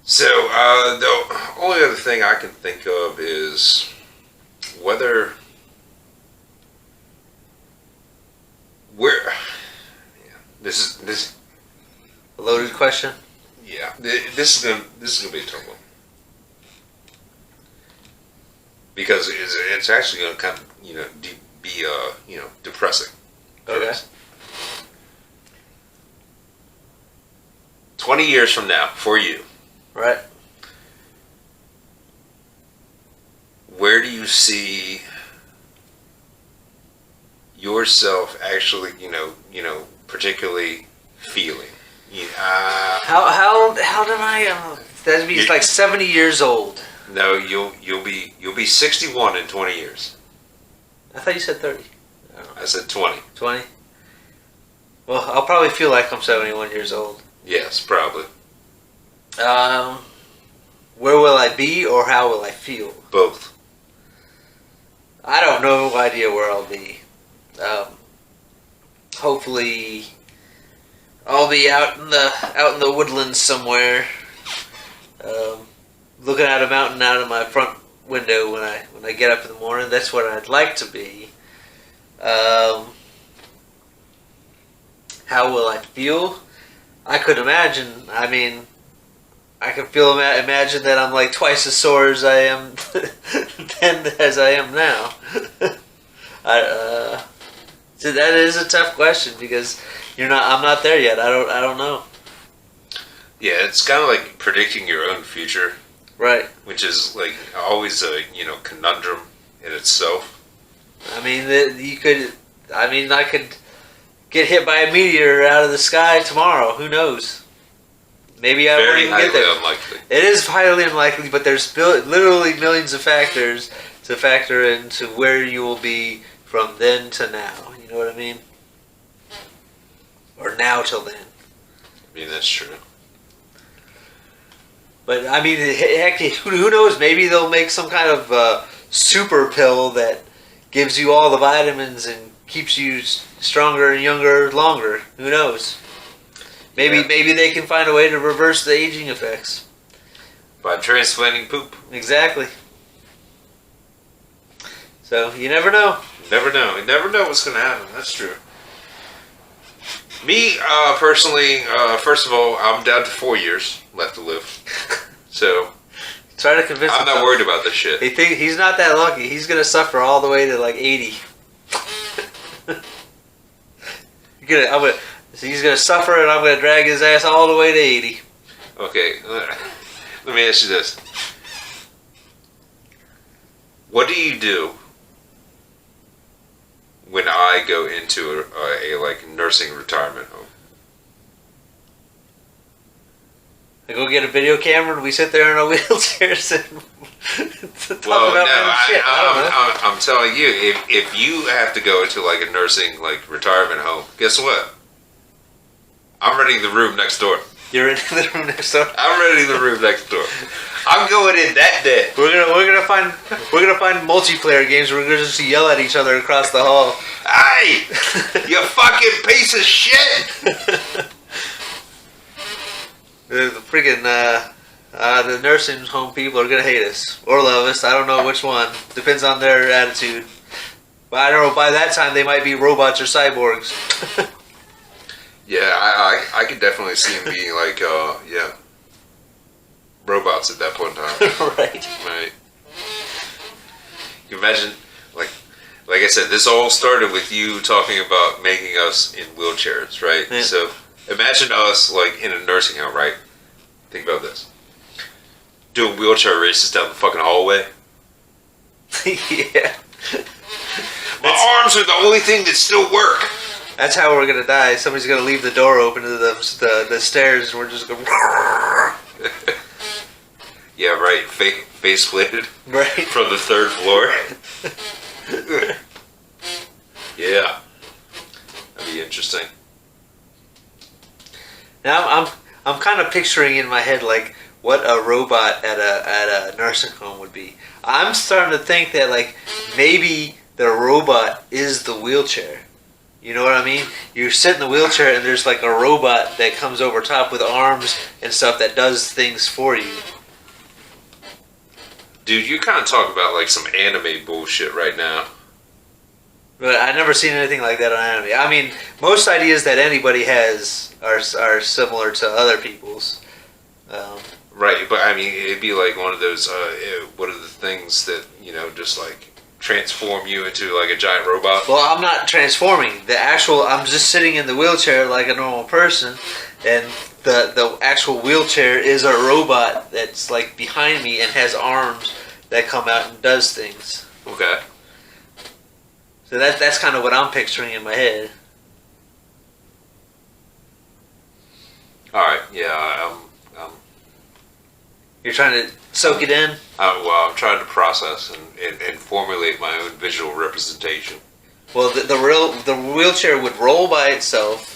So, the only other thing I can think of is whether where. Yeah, this. A loaded question. Yeah, this is gonna be a tough one because it's actually gonna kind of be depressing. Okay. 20 years from now, for you, Right. where do you see yourself actually, particularly feeling? How did I? That'd be like 70 years old. No, you'll be 61 in 20 years. I thought you said 30. I said 20. 20. Well, I'll probably feel like I'm 71 years old. Yes, probably. Where will I be, or how will I feel? Both. I don't know. No idea where I'll be. Hopefully, I'll be out in the woodlands somewhere, looking at a mountain out of my front window when I get up in the morning. That's what I'd like to be. How will I feel? I could imagine. I mean, I can imagine that I'm like twice as sore as I am then as I am now. So that is a tough question because I'm not there yet. I don't know. Yeah, it's kind of like predicting your own future, Right. which is like always a conundrum in itself. I mean, I could get hit by a meteor out of the sky tomorrow. Who knows? Maybe I won't Very even get there. highly unlikely. It is highly unlikely, but there's literally millions of factors to factor into where you will be from then to now. You know what I mean? Or now till then. I mean, that's true. But I mean, heck, who knows? Maybe they'll make some kind of super pill that gives you all the vitamins and keeps you stronger and younger longer. Who knows? Maybe they can find a way to reverse the aging effects. By transplanting poop. Exactly. So you never know. Never know. You never know what's going to happen. That's true. Me, personally, first of all, I'm down to 4 years left to live. So Try to convince. I'm not worried about this shit. He's not that lucky. He's gonna suffer all the way to like 80. So he's gonna suffer, and I'm gonna drag his ass all the way to 80. Okay, let me ask you this. What do you do when I go into a like nursing retirement home? I go get a video camera and we sit there in our wheelchairs and talk Well, about no, shit. I'm telling you, if you have to go into like a nursing like retirement home, guess what? I'm renting the room next door. You're in the room next door. I'm renting the room next door. I'm going in that day. We're gonna find multiplayer games where we're gonna just yell at each other across the hall. Hey, you fucking piece of shit! The freaking the nursing home people are gonna hate us or love us. I don't know which one. Depends on their attitude. But I don't know. By that time, they might be robots or cyborgs. Yeah, I could definitely see him being like, robots at that point in time. Right. You imagine, like I said, this all started with you talking about making us in wheelchairs, right? Yeah. So imagine us like in a nursing home, right? Think about this: doing wheelchair races down the fucking hallway. Yeah. My arms are the only thing that still work. That's how we're gonna die. Somebody's gonna leave the door open to the stairs, and we're just going. Yeah, right. Face planted. Right. From the third floor. Yeah. That'd be interesting. Now I'm kind of picturing in my head like what a robot at a nursing home would be. I'm starting to think that like maybe the robot is the wheelchair. You know what I mean? You sit in the wheelchair and there's like a robot that comes over top with arms and stuff that does things for you. Dude, you kind of talk about like some anime bullshit right now. But I've never seen anything like that on anime. I mean, most ideas that anybody has are similar to other people's. Right, but I mean, it'd be like one of those, what are the things that, just like transform you into like a giant robot? Well, I'm not transforming. I'm just sitting in the wheelchair like a normal person, and the actual wheelchair is a robot that's like behind me and has arms that come out and does things. Okay. So that's kind of what I'm picturing in my head. Alright, yeah, You're trying to soak it in? I'm trying to process and formulate my own visual representation. Well, the wheelchair would roll by itself.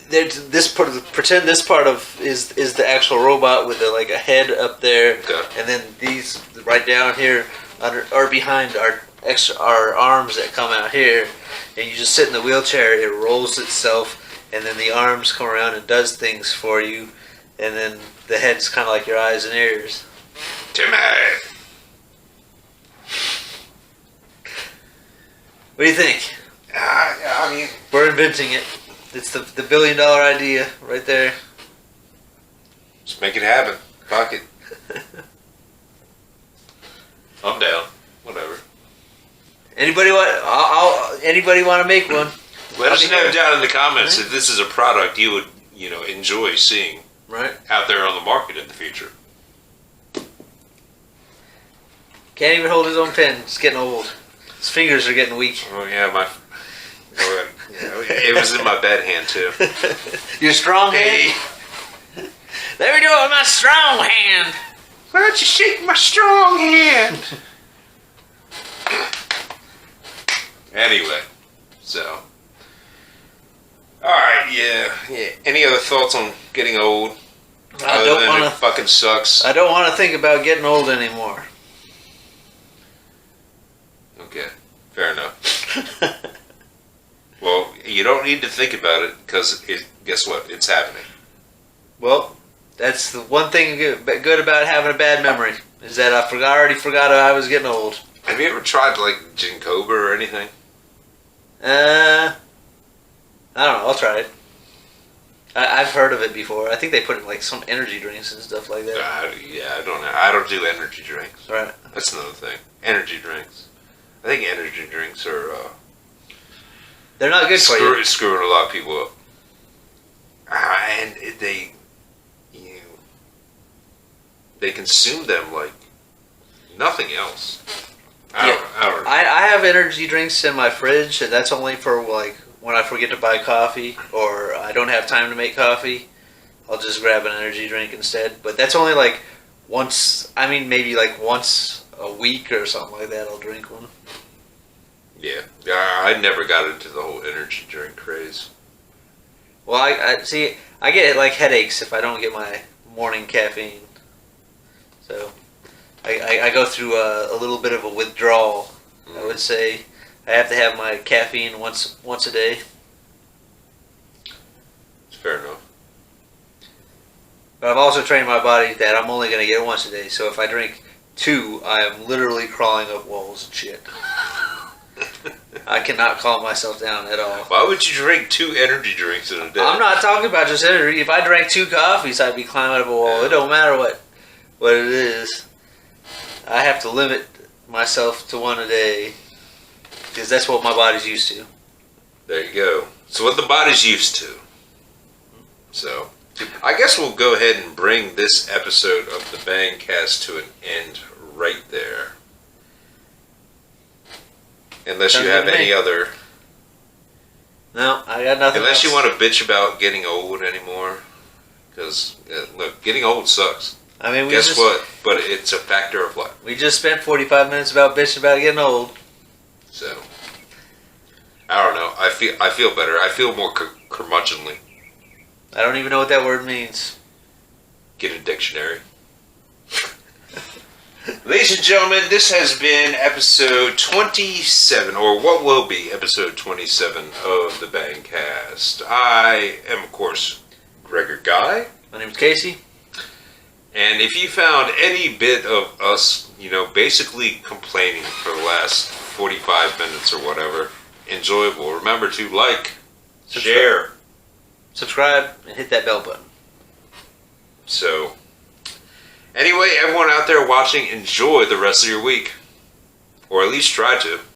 Pretend this part of is the actual robot with like a head up there, Okay. and then these right down here under or behind our arms that come out here, and you just sit in the wheelchair. It rolls itself, and then the arms come around and does things for you, and then the head's kind of like your eyes and ears. Timmy! What do you think? I mean, We're inventing it. It's the $1 billion idea right there. just make it happen. Fuck it. I'm down. Whatever. Anybody want? Anybody want to make one? Let us know down in the comments if this is a product you would, enjoy seeing Right. out there on the market in the future. Can't even hold his own pen. It's getting old. His fingers are getting weak. Oh yeah, it was in my bad hand too. Your strong hand. Let me do it with my strong hand. Why don't you shake my strong hand? Anyway, so. Alright, yeah. Any other thoughts on getting old? I Other don't than want it to. fucking sucks. I don't want to think about getting old anymore. Okay, fair enough. Well, you don't need to think about it because guess what? It's happening. Well, that's the one thing good about having a bad memory is that I already forgot I was getting old. Have you ever tried like Ginkgo or anything? I don't know. I'll try it. I've heard of it before. I think they put it in like some energy drinks and stuff like that. Yeah, I don't know. I don't do energy drinks. Right. That's another thing. Energy drinks. I think energy drinks are They're not good for you. screwing a lot of people up. And they consume them like nothing else. I don't know. I have energy drinks in my fridge, and that's only for like when I forget to buy coffee or I don't have time to make coffee. I'll just grab an energy drink instead. But that's only like once. I mean, maybe like once a week or something like that. I'll drink one. Yeah, I never got into the whole energy drink craze. Well, I see. I get like headaches if I don't get my morning caffeine. So I go through a little bit of a withdrawal. I would say I have to have my caffeine once a day. It's fair enough. But I've also trained my body that I'm only going to get it once a day. So if I drink 2, I am literally crawling up walls and shit. I cannot calm myself down at all. Why would you drink 2 energy drinks in a day? I'm not talking about just energy. If I drank 2 coffees, I'd be climbing up a wall. It don't matter what it is. I have to limit myself to 1 a day because that's what my body's used to. There you go. So what the body's used to. So I guess we'll go ahead and bring this episode of the Bangcast to an end right there. Unless you have any other... No, I got nothing Unless else. you want to bitch about getting old anymore. Because, look, getting old sucks. I mean, Guess what? But it's a factor of life. We just spent 45 minutes about bitching about getting old. So, I don't know. I feel better. I feel more curmudgeonly. I don't even know what that word means. Get a dictionary. Ladies and gentlemen, this has been episode 27, or what will be episode 27 of the Bangcast. I am, of course, Gregor Guy. My name's Casey. And if you found any bit of us, basically complaining for the last 45 minutes or whatever, enjoyable, remember to like, share. Subscribe, and hit that bell button. So, anyway, everyone out there watching, enjoy the rest of your week. Or at least try to.